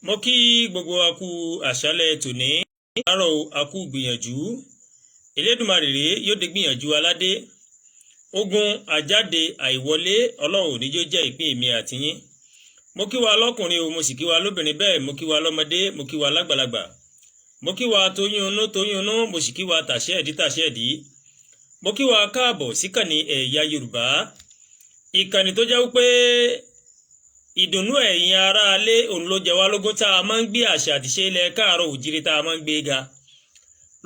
Mo kí gbogbo wa kú àṣálẹ́ tòní àárọ̀ a kú gbìyànjú Elédùmarè rèé yóò dé gbìyànjú aládé ogun àjáde àìwọlé Ọlọ́run ò ní jẹ́ jẹ́ ìpín èmi àti yín. Mo kí wa lọ́kùnrin o mo sì kí wa lóbìnrin bẹ́ẹ̀ mo kí wa lọ́mọdé mo kí wa lágbàlagbà mo kí wa tóyúnú mo sì kí wa tàṣẹ́ẹ̀dí mo kí wa káàbọ̀ síkànnì ẹ̀yà Yorùbá ìkànnì tó jẹ́ wípé ìdùnnú ẹ̀yin ará alé òun ló jẹ wá lógún tá a máa ń gbé àṣà àti ṣe ilẹ̀ káàárọ̀ òjíire tá a máa ń gbé ga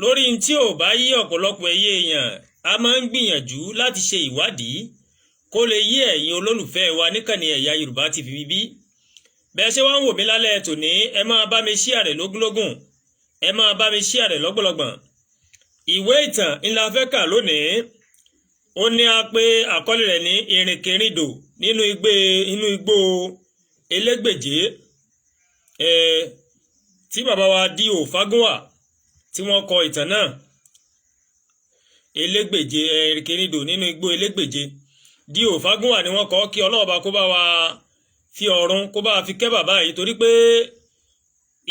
lórí tí ò bá yí ọ̀pọ̀lọpọ̀ ẹyẹ èèyàn a máa ń gbìyànjú láti ṣe ìwádìí kó lè yí ẹ̀yin olólùfẹ́ wa níkànnì ẹ̀yà Yorùbá TV bí bẹ́ẹ̀ ṣe wá ń wò mí lálẹ́ tòní ẹ máa bá mi share rẹ̀ lógúnlógún ẹ máa bá mi share rẹ̀ lọ́gbọ̀lọ́gbọ̀n. Ìwé ìtàn ńlá fẹ́ kà lónìí ó ní a pé àkọlé rẹ̀ ní ìrìnkèrindò inú igbó Elégbèje tí bàbá wa D.O. Fágúnwà tí wọ́n kọ ìtàn náà. Elégbèje ìrìnkèrindò nínú igbó Elégbèje D.O. Fágúnwà ni wọ́n kọ kí ọlọ́ọ̀bá kó bá wa fi ọ̀run kó bá wa fi kẹ́ bàbá yìí torí pé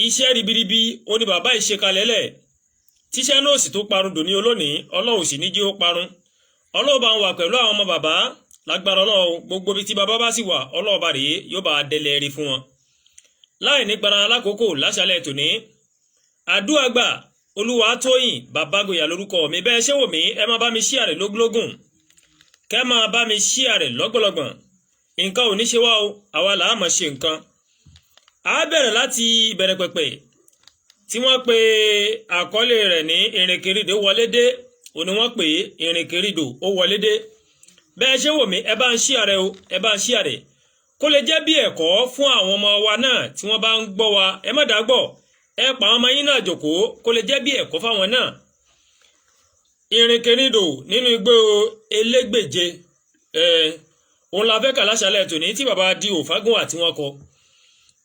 iṣẹ́ ribiribi ó ní bàbá yìí ṣe kalẹ̀ lẹ̀ tíṣẹ́ náà sì tó parun dòní olónìí Ọlọ́run sì ní jẹ́ ó parun Ọlọ́run bá ń wà pẹ̀lú àwọn ọmọ bàbá lágbára Ọlọ́run gbogbo bí tí bàbá bá sì wà Ọlọ́run bá rèé yóò bá délẹ̀ rí fún wọn. Láì ní gbara lákòókò láṣálẹ̀ tòní Àdúàgbà Olúwatóyìn Bàbágboyà lórúkọ mi bẹ́ẹ̀ ṣé wò mí ẹ máa bá mi share rẹ̀ lógúnlógún kẹ́ máa bá mi share rẹ̀ lọ́gbọ̀lọ́gbọ̀n nǹkan ò ní ṣe wá o àwa là á mọ̀ ṣe nǹkan. A bẹ̀rẹ̀ láti ìbẹ̀rẹ̀ pẹ̀pẹ̀ tí wọ́n pe àkọlé rẹ̀ ní ìrìnkèrindò wọlé dé òní wọ́n pè ìrìnkèrindò ó wọlé dé bẹ́ẹ̀ ṣé wò mí ẹ bá ń share rẹ̀ o ẹ bá ń share rẹ̀ kó lè jẹ́ bí ẹ̀kọ́ fún àwọn ọmọ wa náà tí wọ́n bá ń gbọ́ wa ẹ má dàgbọ́ ẹ pa àwọn ọmọ yín náà jókòó kó lè jẹ́ bí ẹ̀kọ́ fáwọn náà. Ìrìnkèrindò nínú igbó Elégbèje òun la fẹ́ kà láṣálẹ̀ tòní tí bàbá D.O. Fágúnwà tí wọ́n kọ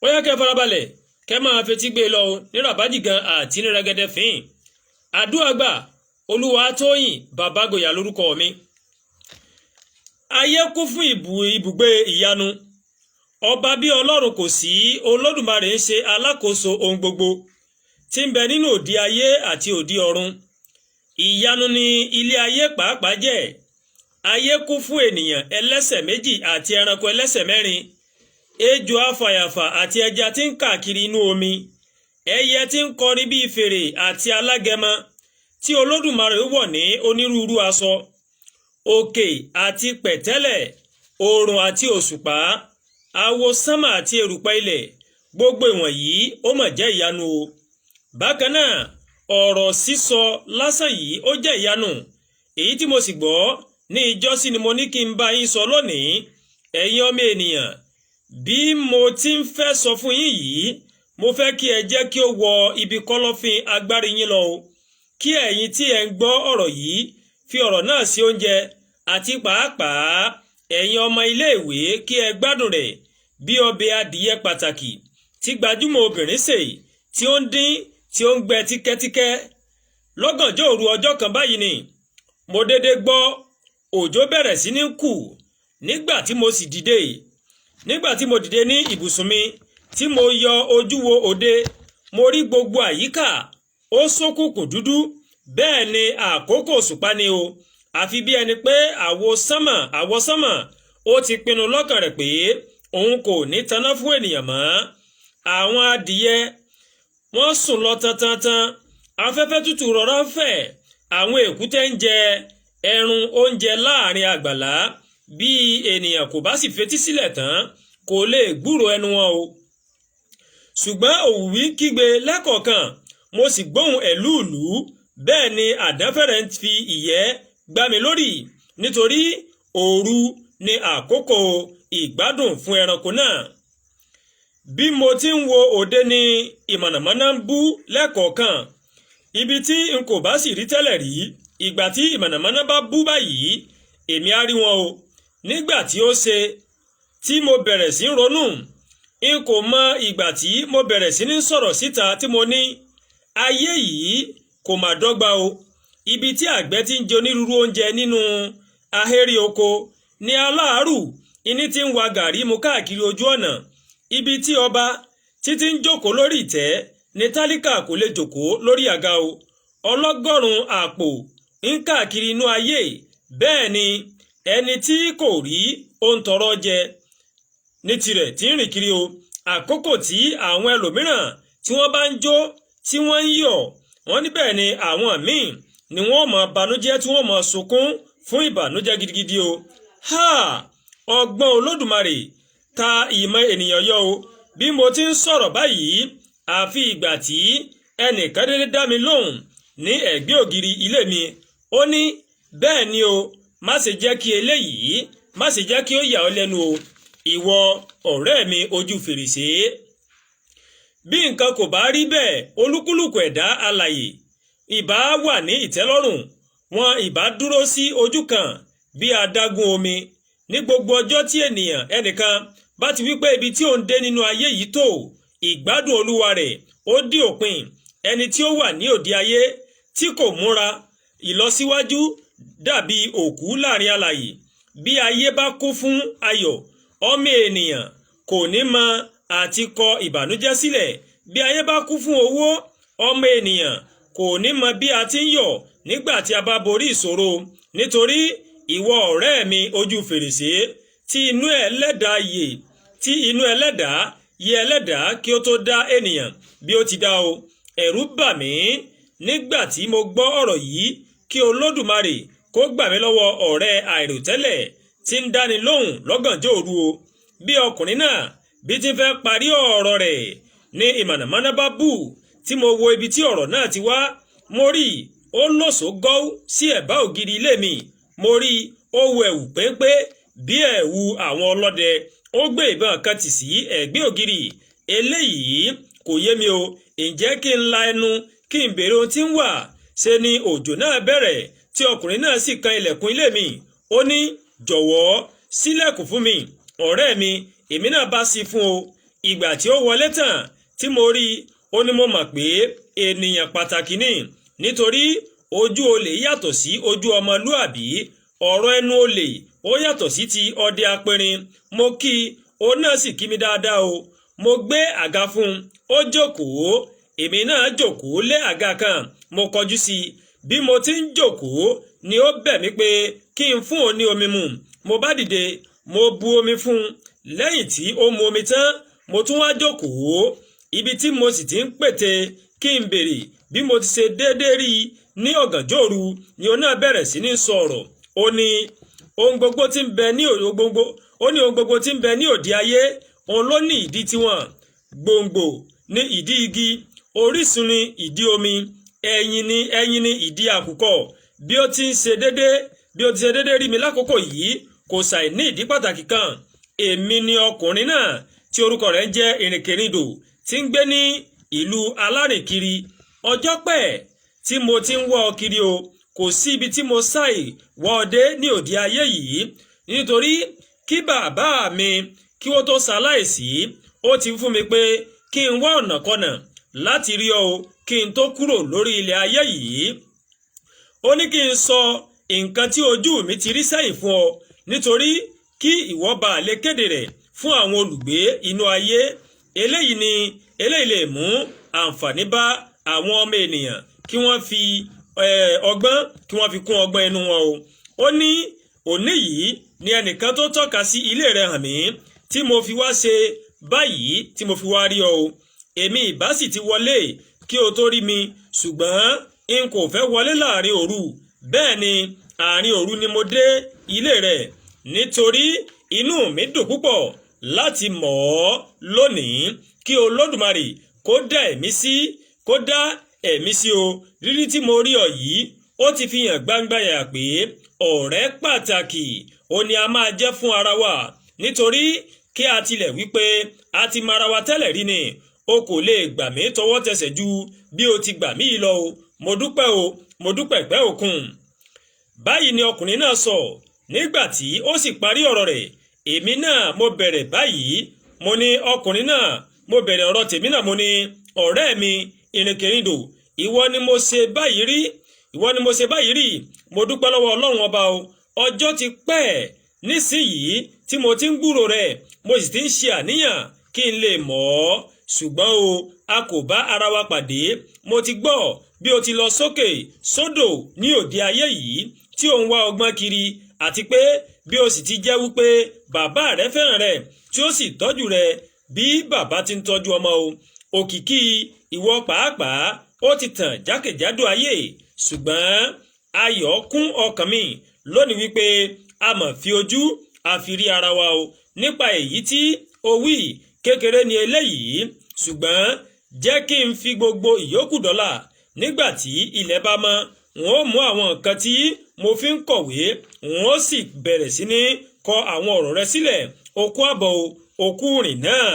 ó yẹ kẹ́ farabalẹ̀ kẹ́ máa fetí gbé lọ ní ràbájì gan àti ní rẹ́gẹ́dẹ́ fín. Àdúàgbà Olúwatóyìn Bàbágboyà lórúkọ mi. Ayé kún fún ibùgbé ìyanu ọba bí Ọlọ́run kò sí Olódùmarè ń ṣe alákòóso ohun gbogbo tí ń bẹ nínú òdi ayé àti òdi ọ̀run. Ìyanu ni ilé ayé pàápàá jẹ́ ayé kún fún ènìyàn ẹlẹ́sẹ̀ méjì àti ẹranko ẹlẹ́sẹ̀ mẹ́rin ejò afàyàfà àti ẹja tí ń káàkiri inú omi ẹyẹ tí ń kọrin bíi fèrè àti alágẹmọ tí Olódùmarè wọ̀ ní onírúurú aṣọ òkè àti pẹ̀tẹ́lẹ̀ oòrùn àti òṣùpá àwọsánmà àti erùpẹ̀ ilẹ̀ gbogbo ìwọ̀nyí ó mà jẹ́ ìyanu o. Bákan náà ọ̀rọ̀ sísọ lásán yìí ó jẹ́ ìyanu èyí tí mo sì gbọ́ ní ìjọ́sí ni mo ní kí n bá yín sọ lónìí ẹ̀yin ọmọ ènìyàn bí mo ti ń fẹ́ sọ fún yín yìí mo fẹ́ kí ẹ jẹ́ kí ó wọ ibi kọ́lọ́fín agbárí yín lọ o kí ẹ̀yin tí ẹ ń gbọ́ ọ̀rọ̀ yìí fi ọ̀rọ̀ náà sí oúnjẹ àti pàápàá ẹ̀yin ọmọ iléèwé kí ẹ gbádùn rẹ̀ bí ọbẹ̀ adìyẹ pàtàkì tí gbajúmọ̀ obìnrin sè tí ó ń dín tí ó ń gbẹ tíkẹ́tíkẹ́. Lọ́gànjọ́ òru ọjọ́ kan báyìí ni mo dédé gbọ́ òjò bẹ̀rẹ̀ sí ní kù nígbà tí mo dìde ní ibùsùn mi tí mo yọ ojú wo òde mo rí gbogbo àyíká ó ṣókùnkùn dúdú bẹ́ẹ̀ ni àkókò òṣùpá ni o àfi bí ẹni pé àwọsánmà ó ti pinnu lọ́kàn rẹ̀ pé òun kò ní taná fún ènìyàn mọ́. Àwọn adìyẹ wọ́n sùn lọ tantantan afẹ́fẹ́ tútù rọra ń fẹ̀ àwọn èkúté ń jẹ ẹrun oúnjẹ láàrin àgbàlá bí ènìyàn kò bá sì fetí sílẹ̀ tán kò lè gbúrò ẹnu wọn o. Ṣùgbọ́n òwìwí kígbe lẹ́kọ̀ọ̀kan mo sì gbóhùn ẹ̀lúùlú bẹ́ẹ̀ ni àdánfẹ̀rẹ̀ ń fi ìyẹ́ gbá mi lórí nítorí òru ni àkókò ìgbádùn fún ẹranko náà. Bí mo ti ń wo òde ni ìmọ̀nàmọ́ná ń bú lẹ́kọ̀ọ̀kan ibi tí n kò bá sì rí tẹ́lẹ̀ rí ìgbà tí ìmọ̀nàmọ́ná bá bú báyìí èmi á rí wọn o. Nígbà tí ó ṣe tí mo bẹ̀rẹ̀ sí ronú n kò mọ ìgbà tí mo bẹ̀rẹ̀ sí ní sọ̀rọ̀ síta tí mo ní ayé yìí kò mà dọ́gba o. Ibi tí àgbẹ̀ ti ń jẹ onírúurú oúnjẹ nínú ahéré oko ni aláàárù iní ti ń wa gàrí mu káàkiri ojú ọ̀nà ibi tí ọba títí ń jókòó lórí ìtẹ́ ní tálíkà kò lè jókòó lórí àga o. Ọlọ́gọ́rùn àpò ń káàkiri inú ayé, bẹ́ẹ̀ ni ẹni tí kò rí ohun tọrọ jẹ ní tirẹ̀ tí ń rìn kiri o. Àkókò tí àwọn ẹlòmíràn tí wọ́n bá ń jó tí wọ́n ń yọ̀, wọ́n níbẹ̀ ni àwọn míì ni wọ́n mọ̀ banújẹ́ tí wọ́n mọ̀ sunkún fún ìbànújẹ́ gidigidi o. Ọgbọ́n Olódùmarè ta ìmọ̀ ènìyàn yọ o. Bí mo ti ń sọ̀rọ̀ báyìí, àfi ìgbà tí ẹnìkan dédé dá mi lóhùn ní ẹ̀gbẹ́ ògiri ilé mi. Ó ní bẹ́ẹ̀ ni o, má ṣe jẹ́ kí eléyìí má ṣe jẹ́ kí ó yà ọ́ lẹ́nu o, ìwọ ọ̀rẹ́ mi ojú fèrèsé. Bí nǹkan kò bá rí bẹ́ẹ̀, olúkúlùkù ẹ̀dá alààyè ìbá wà ní ìtẹ́lọ́rùn, wọn ìbá dúró sí ojú kan bí adágún omi. Ní gbogbo ọjọ́ tí ẹnìkan bá ti wípé ibi tí ó ń dé nínú ayé yìí tó, ìgbádùn olúwa rẹ̀ ó dí òpin. Ẹni tí ó wà ní òde ayé tí kò múra ìlọsíwájú dàbí òkú láàrin alààyè. Bí ayé bá kún fún ayọ̀, ọmọ ènìyàn kò ní mọ àti kọ ìbànújẹ́ sílẹ̀. Bí ayé bá kún fún owó, ọmọ ènìyàn kò ní mọ bí a ti ń yọ̀ nígbà tí a bá borí ìṣòro. Nítorí ìwọ ọ̀rẹ́ mi ojú fèrèsé, tí inú ẹlẹ́dàá yẹ ẹlẹ́dàá kí ó tó dá ènìyàn bí ó ti dá o. Ẹ̀rù bà mí nígbà tí mo gbọ́ ọ̀rọ̀ yìí, kí Olódùmarè kó gbà mí lọ́wọ́ ọ̀rẹ́ àìròtẹ́lẹ̀ tí ń dáni lóhùn lọ́gànjọ́ òru o. Bí ọkùnrin náà bí ti fẹ́ parí ọ̀rọ̀ rẹ̀ ní ìmọ̀nàmọ́ná bá bù. Tí mo wo ibi tí ọ̀rọ̀ náà ti wá, mo rí ó lòsó gọ́ú sí ẹ̀bá ògiri ilé mi. Mo rí ó wọ ẹ̀wù péńpé bí ẹ̀wù àwọn ọlọ́dẹ, ó gbé ìbọn kan tì sí ẹ̀gbẹ́ ògiri. Eléyìí kò yé mi o. Ǹjẹ́ kí n la ẹnu kí n béèrè ohun tí ń wà? Ṣe ni òjò náà bẹ̀rẹ̀ tí ọkùnrin náà sì kan ilẹ̀kùn ilé mi. Ó ní jọ̀wọ́ ṣílẹ̀kùn fún mi ọ̀rẹ́ mi. Èmi náà bá ṣí fún o. Ìgbà tí ó wọlé tán tí mo rí, ó ní mo mọ̀ pé ènìyàn pàtàkì ni, nítorí ojú olè yàtọ̀ sí ojú ọmọlúàbí. Ọ̀rọ̀ ẹnu olè ó yàtọ̀ sí ti ọdẹ apẹrin. Mo kí òun náà sì kí mi dáadáa o. Mo gbé àga fún un, ó jókòó. Èmi náà jókòó lé àga kan, mo kọjú sí i. Bí mo ti ń jókòó ni ó bẹ̀ mí pé kí n fún òun ní omi mu. Mo bá dìde, mo bu omi fún un. Lẹ́yìn tí ó mu omi tán, mo tún wá jókòó. Ibi tí mo sì ti ń pète kí n béèrè bí mo ti ṣe déédéé rí ní ọ̀gànjọ́ òru ni òun náà bẹ̀rẹ̀ sí ní sọ̀rọ̀. Ó ní ohun gbogbo tí ń bẹ ní òde ayé, òun ló ní ìdí tiwọn. Gbòǹgbò ní ìdí igi, orísun ní ìdí omi, ẹyin ní ìdí àkùkọ. Bí ó ti ṣe déédéé rí mi lákòókò yìí, kò ṣàì ní ìdí pàtàkì kan. Èmi ni ọkùnrin náà tí orúkọ rẹ̀ ń jẹ́ ìrìnkèrindò, tí ń gbé ní ìlú alárìnkiri. Ọjọ́ pẹ́ tí mo ti ń wọ́ ọ kiri o. Kò sí ibi tí mo ṣàì wọ́ ọ dé ní òde ayé yìí, nítorí kí bàbá mi kí ó tó ṣaláìsí, ó ti fún mi pé kí n wá ọ̀nàkọnà láti rí ọ o, kí n tó kúrò lórí ilẹ̀ ayé yìí. Ó ní kí n sọ nǹkan tí ojú mi ti rí sẹ́yìn fún ọ, nítorí kí ìwọ bá lè kéde rẹ̀ fún àwọn olùgbé inú ayé. Eléyìí lè mú àǹfààní bá àwọn ọmọ ènìyàn kí wọ́n fi ọgbọ́n kí wọ́n fi kún ọgbọ́n inú wọn o. Ó ní òní yìí ni ẹnìkan tó tọ́ka sí ilé rẹ̀ hàn mí, tí mo fi wá ṣe báyìí, tí mo fi wá rí ọ o. Èmi ìbá sì ti wọlé kí o tó rí mi, ṣùgbọ́n n kò fẹ́ wọlé láàrin òru. Bẹ́ẹ̀ ni àárín òru ni mo dé ilé rẹ̀, nítorí inú mi dùn púpọ̀ láti mọ̀ ọ́ lónìí. Kí Olódùmarè kó dá ẹ̀mí sí o. Rírí tí mo rí ọ yìí, ó ti fi hàn gbangba yà pé ọ̀rẹ́ pàtàkì ó ní a máa jẹ́ fún ara wa, nítorí kí a tilẹ̀ wípé a ti mọ ara wa tẹ́lẹ̀ rí ni, o kò lè gbà mí tọwọ́ tẹsẹ̀ ju bí o ti gbà mí lọ o. Mo dúpẹ́ pẹ́ òkun. Báyìí ni ọkùnrin náà sọ. Nígbà tí ó sì parí ọ̀rọ̀ rẹ̀, èmi náà mo bẹ̀rẹ̀ báyìí. Mo ní ọkùnrin náà, mo bẹ̀rẹ̀ ọ̀rọ̀ tèmi náà. Mo ní ọ̀rẹ́ mi ìrìnkèrindò, ìwọ ni mo ṣe báyìí rí. Mo dúpẹ́ lọ́wọ́ Ọlọ́run ọba o. Ọjọ́ ti pẹ́ nísìnyìí tí mo ti ń gbúrò rẹ̀, mo sì ti ń ṣe àníyàn kí n lè mọ̀ ọ́ ṣùgbọ́n o a kò bá ara wa pàdé. Mo ti gbọ́ bí o ti lọ sókè sódò ní òde ayé yìí tí ò ń wá ọgbọ́n kiri, àti pé bí o sì ti jẹ́ wípé bàbá rẹ fẹ́ràn rẹ tí ó sì tọ́jú rẹ bí bàbá ti ń tọ́jú ọmọ o. Òkìkí ìwọ pàápàá ó ti tàn jákèjádò ayé, ṣùgbọ́n ayọ̀ kún ọkàn mi lónìí wípé a mọ̀ fi ojú àfirí ara wa o. Nípa èyí tí o wí kékeré ni eléyìí, ṣùgbọ́n jẹ́ kí n fi gbogbo ìyókù dọ́là. Nígbà tí ilẹ̀ bá mọ́, n ó mú àwọn nǹkan tí mo fi ń kọ̀wé, n ó sì bẹ̀rẹ̀ sí ní kọ àwọn ọ̀rọ̀ rẹ sílẹ̀. Okú àbọ̀ okú rìn náà.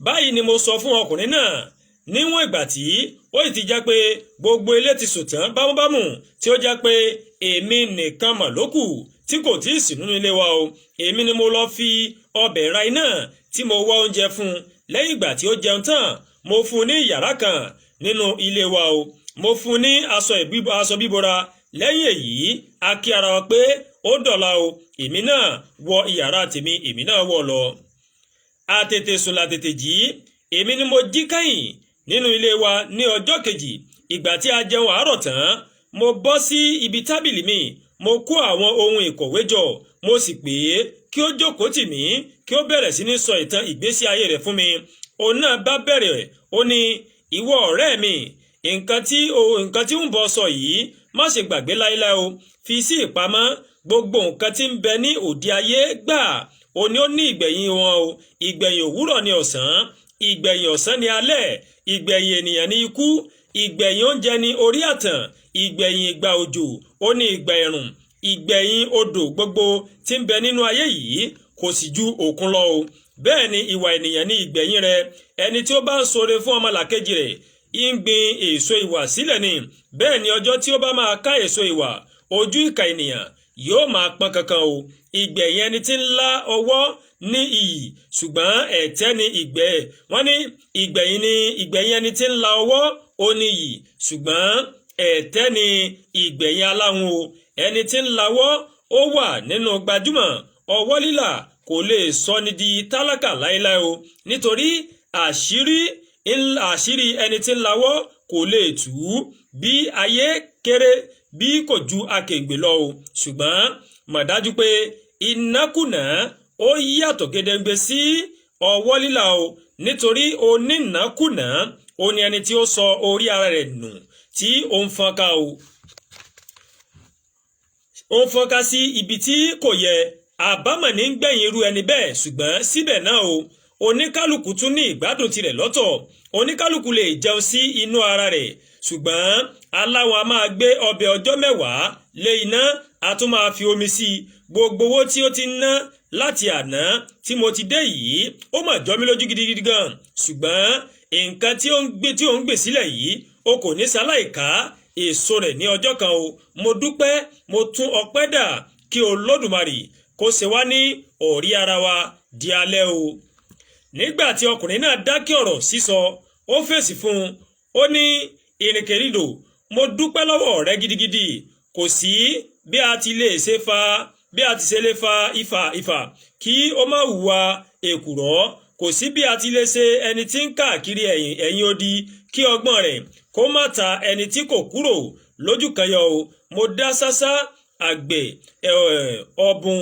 Báyìí ni mo sọ fún ọkùnrin náà. Níwọ̀n ìgbà tí ó ti jẹ́ pé gbogbo ilé ti sùn tán bámúbámú, tí ó jẹ́ pé èmi nìkan mà ló kù tí kò tí ì sí nínú ilé wa o. Èmi ni mo lọ fi ọbẹ̀ ra iná tí mo wá oúnjẹ fún. Lẹ́yìn ìgbà tí ó jẹun tán, mo fún un ní yàrá kan nínú ilé wa o. Mo fún un ní aṣọ bíbora. Lẹ́yìn èyí a kí ara wa pé ó dọ̀la o. Èmi náà wọ ìyàrá tèmi, èmi náà wọ̀ lọ. Àtètè sùn làtètè jí. Èmi ni mo jí kẹ́yìn nínú ilé wa ní ọjọ́ kejì. Ìgbà tí a jẹun àárọ̀ tán, mo bọ́ sí ibi tábìlì mi, mo kó àwọn ohun ìkọ̀wé jọ, mo sì pè é kí ó jókòó tì mí, kí ó bẹ̀rẹ̀ sí ní sọ ìtàn ìgbésí ayé rẹ̀ fún mi. Òun náà bá bẹ̀rẹ̀, ó ní, ìwọ ọ̀rẹ́ mi, nǹkan tí ń bọ̀ sọ yìí má ṣe gbàgbé láíláí o. Fi sí ìpamọ́. Gbogbo nǹkan tí ń bẹ ní òde ayé gbà ó ní ó ní ìgbẹ̀yìn wọn o. Ìgbẹ̀yìn òwúrọ̀ ni ọ̀sán, ìgbẹ̀yìn ọ̀sán ni alẹ́, ìgbẹ̀yìn ènìyàn ni ikú, ìgbẹ̀yìn oúnjẹ ni orí àtàn, ìgbẹ̀yìn ìgbà òjò ó ní ìgbà ẹ̀rùn, ìgbẹ̀yìn odò gbogbo tí ń bẹ nínú ayé yìí kò sì ju òkun lọ o. Bẹ́ẹ̀ ni ìwà ènìyàn ní ìgbẹ̀yìn rẹ̀. Ẹni tí ó bá ń ṣoore fún ọmọlàkejì rẹ̀ ń gbin èso ìwà sílẹ̀ ni. Bẹ́ẹ̀ ni ọjọ́ tí ó bá máa ká èso ìwà, ojú ìkà ènìyàn yóò máa pọ́n kankan o. Ìgbẹ̀yìn ẹni tí ń lá ọwọ́ ní iyì, ṣùgbọ́n ẹ̀tẹ́ ni wọ́n ní ìgbẹ̀yìn ẹni tí ń la ọwọ́ ó ní iyì, ṣùgbọ́n ẹ̀tẹ́ ni ìgbẹ̀yìn aláhùn o. Ẹni tí ń lawọ́ ó wà nínú gbajúmọ̀. Ọwọ́ lílà kò lè sọ ni di tálákà láéláé o. Nítorí àṣírí ẹni tí ń lawọ́ kò lè tú bí ayé kéré bí kò ju akèǹgbè lọ o. Ṣùgbọ́n mọ̀ dájú pé ìnákùná ó yàtọ̀ gedegbe sí ọwọ́ lílà o. Nítorí onínàkùná ó ní ẹni tí ó sọ orí ara rẹ̀ nù, tí ó ń fọ́nká o. Ó ń fọ́nká sí ibi tí kò yẹ. Àbámọ̀ ní gbẹ̀yìn irú ẹni bẹ́ẹ̀. Ṣùgbọ́n síbẹ̀ náà o, oníkálukú tún ní ìgbádùn tirẹ̀ lọ́tọ̀. Oníkálukú lè jẹun sí inú ara rẹ̀, ṣùgbọ́n aláwọn a máa gbé ọbẹ̀ ọjọ́ 10 lé iná, a tún máa fi omi sí i. Gbogbo owó tí ó ti ná láti àná tí mo ti dé yìí ó mà jọ mí lójú gidigidi gan. Ṣùgbọ́n nǹkan tí ó ń gbé sílẹ̀ yìí o kò ní ṣaláìká èso rẹ̀ ní ọjọ́ kan o. Mo dúpẹ́, mo tún ọpẹ́ dà kí Olódùmarè kó ṣe wá ní ọ̀rí ara wa di alẹ́ o. Nígbà tí ọkùnrin náà dákẹ́ ọ̀rọ̀ sísọ, ó fèsì fún un. Ó ní, ìrìnkèrindò, mo dúpẹ́ lọ́wọ́ rẹ gidigidi. Kò sí bí a ti ṣe lè fa ìfà kí ó má hùwà èkùrọ́. Kò sí bí a ti lè ṣe ẹni tí ń káàkiri ẹ̀yìn odi kí ọgbọ́n rẹ̀ kó má ta ẹni tí kò kúrò lójú kan yọ o. Mo dá sásá àgbẹ̀ ọ̀bùn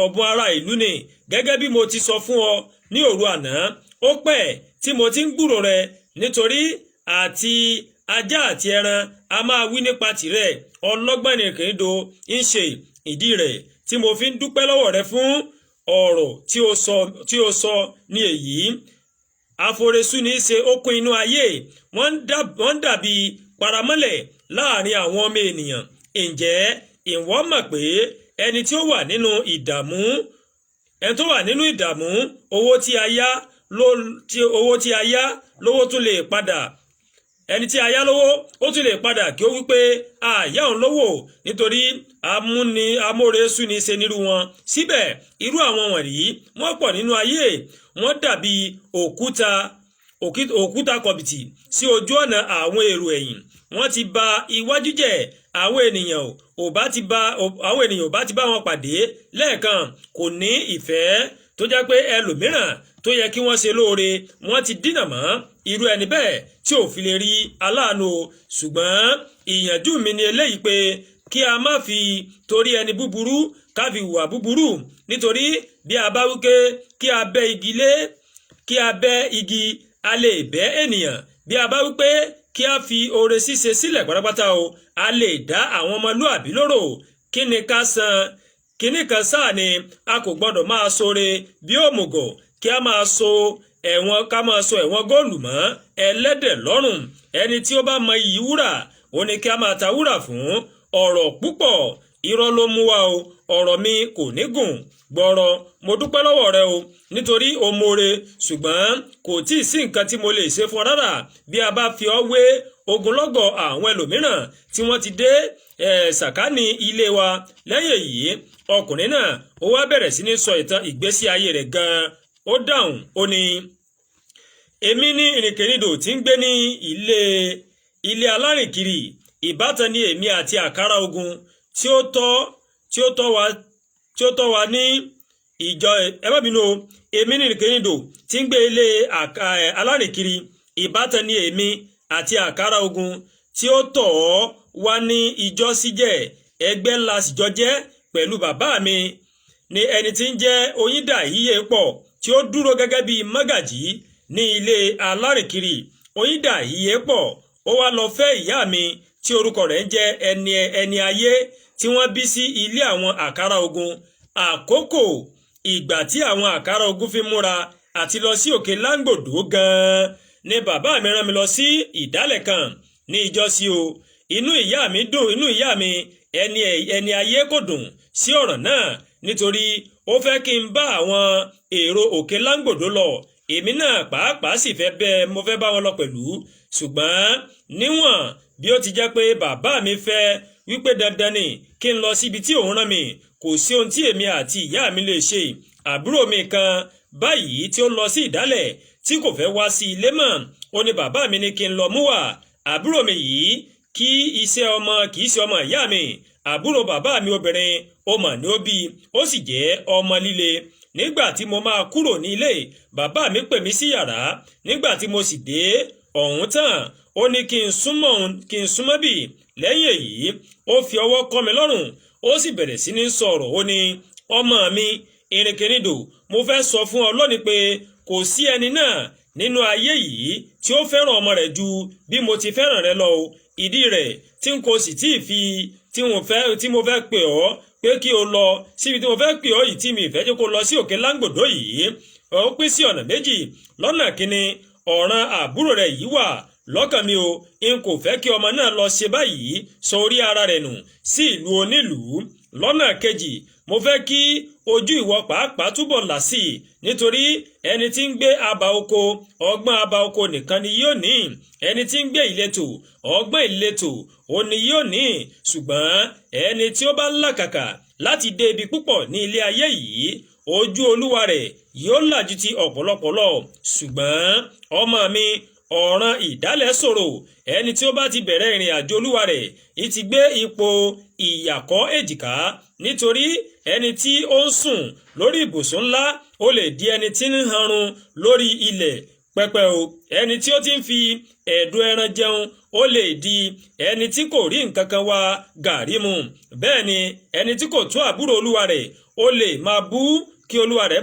ọ̀bùn ara ìlú ni. Gẹ́gẹ́ bí mo ti sọ fún ọ ní òru àná, ó pẹ́ tí mo ti ń gbúrò rẹ, nítorí àti ajá àti ẹran a máa wí nípa tirẹ̀. Ọlọ́gbọ́n ìrìnkèrindò ń ṣe ìdí rẹ̀ tí mo fi ń dúpẹ́ lọ́wọ́ rẹ fún ọ̀rọ̀ tí ó sọ ní èyí. Àforesú ní í ṣe okun inú ayé. Wọ́n dàbí paramọ́lẹ̀ láàrin àwọn ọmọ ènìyàn. Ǹjẹ́ ìwọ mọ̀ pé ẹni tí ó wà nínú ìdààmú, owó tí a yá lówó tún lè padà. Ẹni tí a yá lówó ó tún lè padà kí ó wípé àyà òun lówó, nítorí amóresú ní í ṣe nírú wọn. Síbẹ̀ irú àwọn wọ̀nyí wọ́n pọ̀ nínú ayé. Wọ́n dàbí òkúta kọ̀bìtì sí ojú ọ̀nà àwọn èrò ẹ̀yìn. Wọ́n ti ba iwájú jẹ́ àwọn ènìyàn ò bá ti bá wọn pàdé lẹ́ẹ̀kan kò ní ìfẹ́ tó jẹ́ pé ẹlòmíràn tó yẹ kí wọ́n ṣe lóore wọ́n ti dínà mọ́ irú ẹni bẹ́ẹ̀ tí ò fi lè rí aláàánú ṣùgbọ́n ìyànjú mi ni eléyìí pé kí a má fi torí ẹni búburú ká fi hùwà búburú nítorí bí a bá wípé kí a bẹ́ igi a lè bẹ́ ènìyàn bí a bá wípé kí a fi oore ṣíṣe sílẹ̀ pátápátá o a lè dá àwọn ọmọlúàbí lóró kíní kan sáà ni a kò gbọdọ̀ máa ṣoore bí òmùgọ̀ kí a máa so ẹ̀wọ̀n góòlù mọ́ ẹlẹ́dẹ̀ lọ́rùn ẹni tí ó bá mọ iyì wúrà ó ní kí a máa ta wúrà fún ọ̀rọ̀ púpọ̀ irọ́ ló mú wa o ọ̀rọ̀ mi kò ní gùn gbọ́rọ̀ mo dúpẹ́ lọ́wọ́ rẹ o nítorí o more ṣùgbọ́n kò tí ì sí nǹkan tí mo lè ṣe fún ọ rárá bí a bá fi ọ́ wé ogunlọ́gọ̀ àwọn ẹlòmíràn tí wọ́n ti dé sàkání ilé wa lẹ́yìn èyí ọkùnrin náà ó wá bẹ̀rẹ̀ sí ní sọ ìtàn ìgbésí ayé rẹ̀ gan-an ó dáhùn ó ní èmi ní ìrìnkèrindò tí ń gbé ní ilé alárìnkiri ìbátan ni èmi àti àkàrà ogun tí ó tọ́ wa ní ìjọ èmi ní ìrìnkèrindò tí ń gbé ilé alárìnkiri ìbátan ni èmi àti àkàrà ogun tí ó tọ̀ wá ní ìjọ síjẹ́ ẹgbẹ́ ńlá síjọ jẹ́ pẹ̀lú bàbá mi ní ẹni tí ń jẹ́ oyídà yíyẹ pọ̀ tí ó dúró gẹ́gẹ́ bí mágàjí ní ilé alárìnkiri oyídà yíyẹ pọ̀ ó wá lọ fẹ́ ìyá mi tí orúkọ rẹ̀ ń jẹ́ ẹni ayé tí wọ́n bí sí ilé àwọn àkàrà ogun àkókò ìgbà tí àwọn àkàrà ogun fi múra àti lọ sí òkè láńgbòdo gan-an ni bàbá mi rán mi lọ sí ìdálẹ̀ kan ní ìjọsí o inú ìyá mi ẹni ayé kò dùn sí ọ̀rọ̀ náà nítorí ó fẹ́ kí n bá àwọn èrò òkè láńgbòdo lọ èmi náà pàápàá sì mo fẹ́ bá wọn lọ pẹ̀lú ṣùgbọ́n níwọ̀n bí ó ti jẹ́ pé bàbá mi fẹ́ wípé dandan ni kí n lọ síbi tí òun rán mi kò sí ohun tí èmi àti ìyá mi lè ṣe àbúrò mi kan báyìí tí ó lọ sí ìdálẹ̀ tí kò fẹ́ wá sí ilé mọ́ ó ní bàbá mi ní kí n lọ mú wá àbúrò mi yìí kì í ṣe ọmọ ìyá mi àbúrò bàbá mi obìnrin ó mà ní ó bí ó sì jẹ́ ọmọ líle nígbà tí mo máa kúrò ní ilé bàbá mi pè mí sí yàrá nígbà tí mo sì dé ọ̀hún tán ó ní kí n súnmọ́ bì lẹ́yìn èyí ó fi ọwọ́ kọ́ mi lọ́rùn ó sì bẹ̀rẹ̀ sí ní sọ̀rọ̀ ó ní ọmọ mi ìrìnkèrindò mo fẹ́ sọ fún ọ lónìí pé kò sí ẹni náà nínú ayé yìí tí ó fẹ́ràn ọmọ rẹ̀ ju bí mo ti fẹ́ràn rẹ lọ o ìdí rẹ̀ tí n kò sì tí ì fi tí mo fẹ́ pè ọ́ pé kí o lọ síbi tí mo fẹ́ pè ọ́ yìí tí mi ìfẹ́ jẹ́ kó lọ sí òkè láńgbòdo yìí ó pín sí ọ̀nà méjì lọ́nà kínní ọ̀ràn àbúrò rẹ̀ yìí wà lọ́kàn mi o n kò fẹ́ kí ọmọ náà lọ ṣe báyìí sọ orí ara rẹ̀ nù sí ìlú onílùú lọ́nà kejì mo fẹ́ kí ojú ìwọ pàápàá túbọ̀ là sí i nítorí ẹni tí ń gbé àbá oko ọgbọ́n àbá oko nìkan ni yóò ní ẹni tí ń gbé ìletò ọgbọ́n ìletò òun ni yóò ní ṣùgbọ́n ẹni tí ó bá làkàkà láti dé ibi púpọ̀ ní ilé ayé yìí ojú olúwa rẹ̀ yóò là ju ti ọ̀pọ̀lọpọ̀ lọ ṣùgbọ́n ọmọ mi ọ̀ràn ìdálẹ̀ ṣòro ẹni tí ó bá ti bẹ̀rẹ̀ ìrìn àjò olúwa rẹ̀ ti gbé ipò ìyàkọ́ èjìká nítorí ẹni tí ó ń sùn lórí ibùsùn ńlá ó lè di ẹni tí ń hanrun lórí ilẹ̀ pẹpẹ o ẹni tí ó ti ń fi ẹ̀dọ̀ ẹran jẹun ó lè di ẹni tí kò rí nǹkan kan wá gàrí mu bẹ́ẹ̀ ni ẹni tí kò tó àbúrò olúwa rẹ̀ ó lè máa bú kí olúwa rẹ̀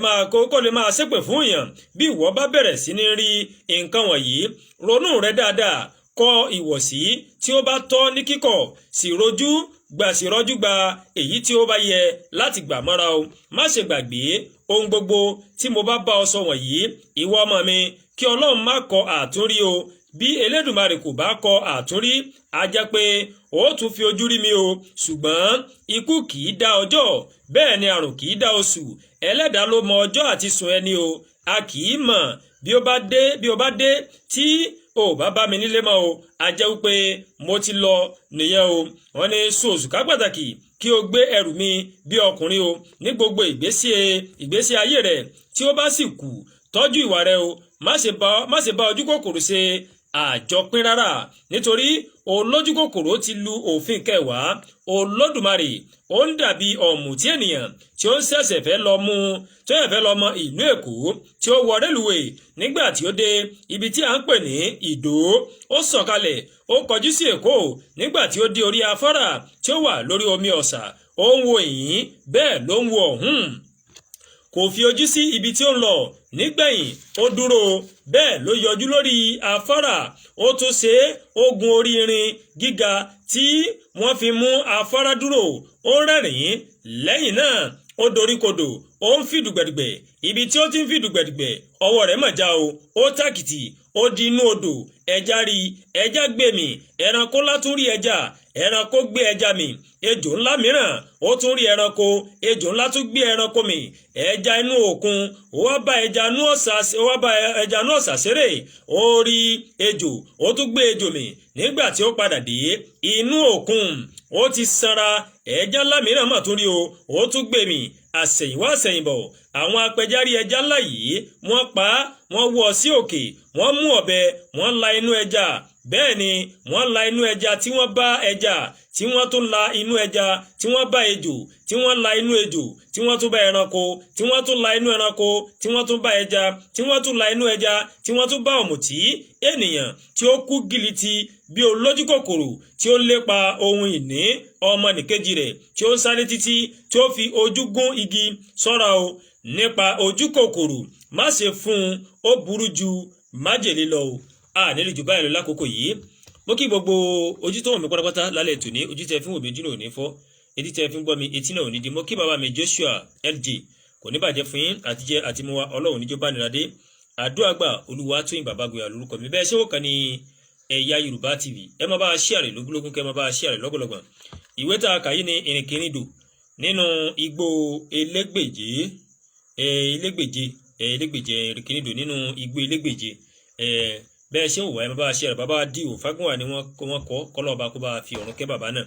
kó lè máa ṣépè fún èèyàn bí ìwọ bá bẹ̀rẹ̀ sí ní rí nǹkan wọ̀nyí ronú rẹ dáadáa kọ ìwọ̀sí tí ó bá tọ́ ní kíkọ̀ sì rọ́jú gba èyí tí ó bá yẹ láti gbà mọ́ra o má ṣe gbàgbé ohun gbogbo tí mo bá bá ọ sọ wọ̀nyí ìwọ ọmọ mi kí ọlọ́run má kọ àtúnrí o bí elédùmarè kò bá kọ àtúnrí a jẹ́ pé ó tún fi ojú rí mi o ṣùgbọ́n ikú kì í dá ọjọ́ bẹ́ẹ̀ ni àrùn kì í dá oṣù ẹlẹ́dàá ló mọ ọjọ́ àti sùn ẹni o a kì í mọ̀ bí ó bá dé tí ò bá bá mi nílé mọ́ o a jẹ́ wípé mo ti lọ nìyẹn o wọ́n ní sùn òṣùká pàtàkì kí o gbé ẹrù mi bí ọkùnrin o ní gbogbo ìgbésí ayé rẹ tí ó bá sì kù tọ́jú ìwà rẹ o má ṣe bá ojú kòkòrò ṣe àjọpín rárá nítorí olójú kòkòrò ti lu òfin kẹwàá Olódùmarè. Ó ń dàbí ọ̀mùtí ènìyàn tí ó ń ṣẹ̀ṣẹ̀ fẹ́ lọ mú tó yẹ fẹ́ lọ mọ ìlú Èkó tí ó wọ rélùwé nígbà tí ó dé ibi tí à ń pè ní Ìdó. Ó sọ̀kalẹ̀ ó kọjú sí Èkó nígbà tí ó dé orí afárá tí ó wà lórí omi Ọ̀sà. Ó ń wo ìyín bẹ́ẹ̀ ló ń wo ọ̀hún, kò fi ojú sí ibi tí ó ń lọ. Nígbẹ̀yìn ó dúró bẹ́ẹ̀ ló yọjú lórí afárá. Ó tún ṣe ogun orí irin gíga tí wọ́n fi mú afárá dúró. Ó rẹ́rìn-ín lẹ́yìn náà ó doríkodò ó ń fìdùgbẹ̀dùgbẹ̀. Ibi tí ó ti ń fìdùgbẹ̀dùgbẹ̀ ọwọ́ rẹ̀ mà já o. Ó tàkìtì ó di inú odò. Ẹja rí ẹja gbé mì, ẹranko ńlá tún rí ẹja, ẹranko gbé ẹja mì. Ejò ńlá mìíràn ó tún rí ẹranko, ejò ńlá tún gbé ẹranko mì. Ẹja inú òkun ó wá bá ẹja inú ọ̀sà ṣeré. Ó rí ejò ó tún gbé ejò mì. Nígbà tí ó padà dé inú òkun ó ti sanra. Ẹja ńlá mìíràn mà tún rí o, ó tún gbé mì. Àsẹ̀yìnwá àsẹ̀yìnbọ̀ àwọn apẹja rí ẹja ńlá yìí, wọ́n pa á, wọ́n wọ́ sí òkè, wọ́n mú ọ̀bẹ, wọ́n la inú ẹja. Bẹ́ẹ̀ ni wọ́n la inú ẹja tí wọ́n bá ẹja, tí wọ́n tún la inú ẹja tí wọ́n bá ejò, tí wọ́n la inú ejò tí wọ́n tún bá ẹranko, tí wọ́n tún la inú ẹranko tí wọ́n tún bá ẹja, tí wọ́n tún la inú ẹja tí wọ́n tún bá ọ̀mùtí ènìyàn tí ó kú gìlìtì bí olójú kòkòrò tí ó lépa ohun ìní ọmọnìkejì rẹ̀, tí ó ń sáré títí tí ó fi ojú gún igi. Ṣọ́ra o nípa ojú kòkòrò, má ṣe fún un, ó burú ju májèlé lọ o. Nílùú jù báyìí lọ lákòókò yìí. Mo kí gbogbo ojú tó wọ̀n mi pátápátá lálẹ́ tòní. Ojú tẹ́ fi ń wò mí ojú náà ò ní fọ́, etí tẹ́ fi ń gbọ́ mi etí náà ò ní di. Mo kí bàbá mi Joshua LJ, kò ní bàjẹ́ fún yín, àtijẹ́ àti mu wa Ọlọ́run níjó bá nira dé. Àdúrà gbà Olúwatóyìn Bàbágboyà lórúkọ mi. Bẹ́ẹ̀ ṣé ó kàn ní Ẹ̀yà Yorùbá TV. Ẹ máa bá a share lógúnlógún, kẹ́ máa bá a share lọ́gbọ̀lọ́gbọ̀n. Ìwé tá a kà yìí ni ìrìnkèrindò nínú igbó Elégbèje, ìrìnkèrindò nínú igbó Elégbèje. Bẹ́ẹ̀ ṣé òwò ẹ máa bá a share. Bàbá D.O. Fágúnwà ni wọ́n kọ́ kọ́lọ́ọ̀bá kó bá a fi ọ̀run kẹ́ bàbá náà.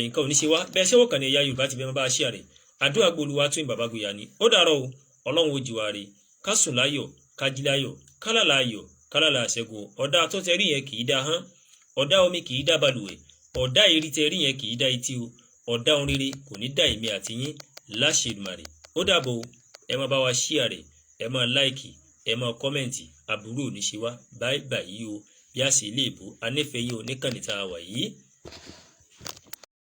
Nǹkan ò ní ṣe wá. Bẹ́ẹ̀ ṣé ó kàn ní Ẹ̀yà Yorùbá TV. Ẹ máa bá a share. Àdúrà gbà Olúwatóyìn Bàbágboyà ni. Ó dàárọ̀ o, Ọlọ́run ó jí wa ire, ká sùn láyọ̀, ká jí láyọ̀, ká lálàá ayọ̀, ká lálàá ṣẹ́gun. Ọ̀dà tó tẹ rí yẹn kì í dá hán, ọ̀dà omi kì í dá balùwẹ̀, ọ̀dà èrí tẹ rí yẹn kì í dá etí o. Ọ̀dà ohun rere kò ní dá èmi àti yín láṣẹ Èdùmàrè. Ó dàbọ̀ o, ẹ máa bá wa share, ẹ máa like, ẹ máa comment. Àbúrò ò ní ṣe wá. Bye bye yìí o. Bí a sì lè bò, a nífẹ̀ẹ́ yín o níkànnì tá a wà yìí.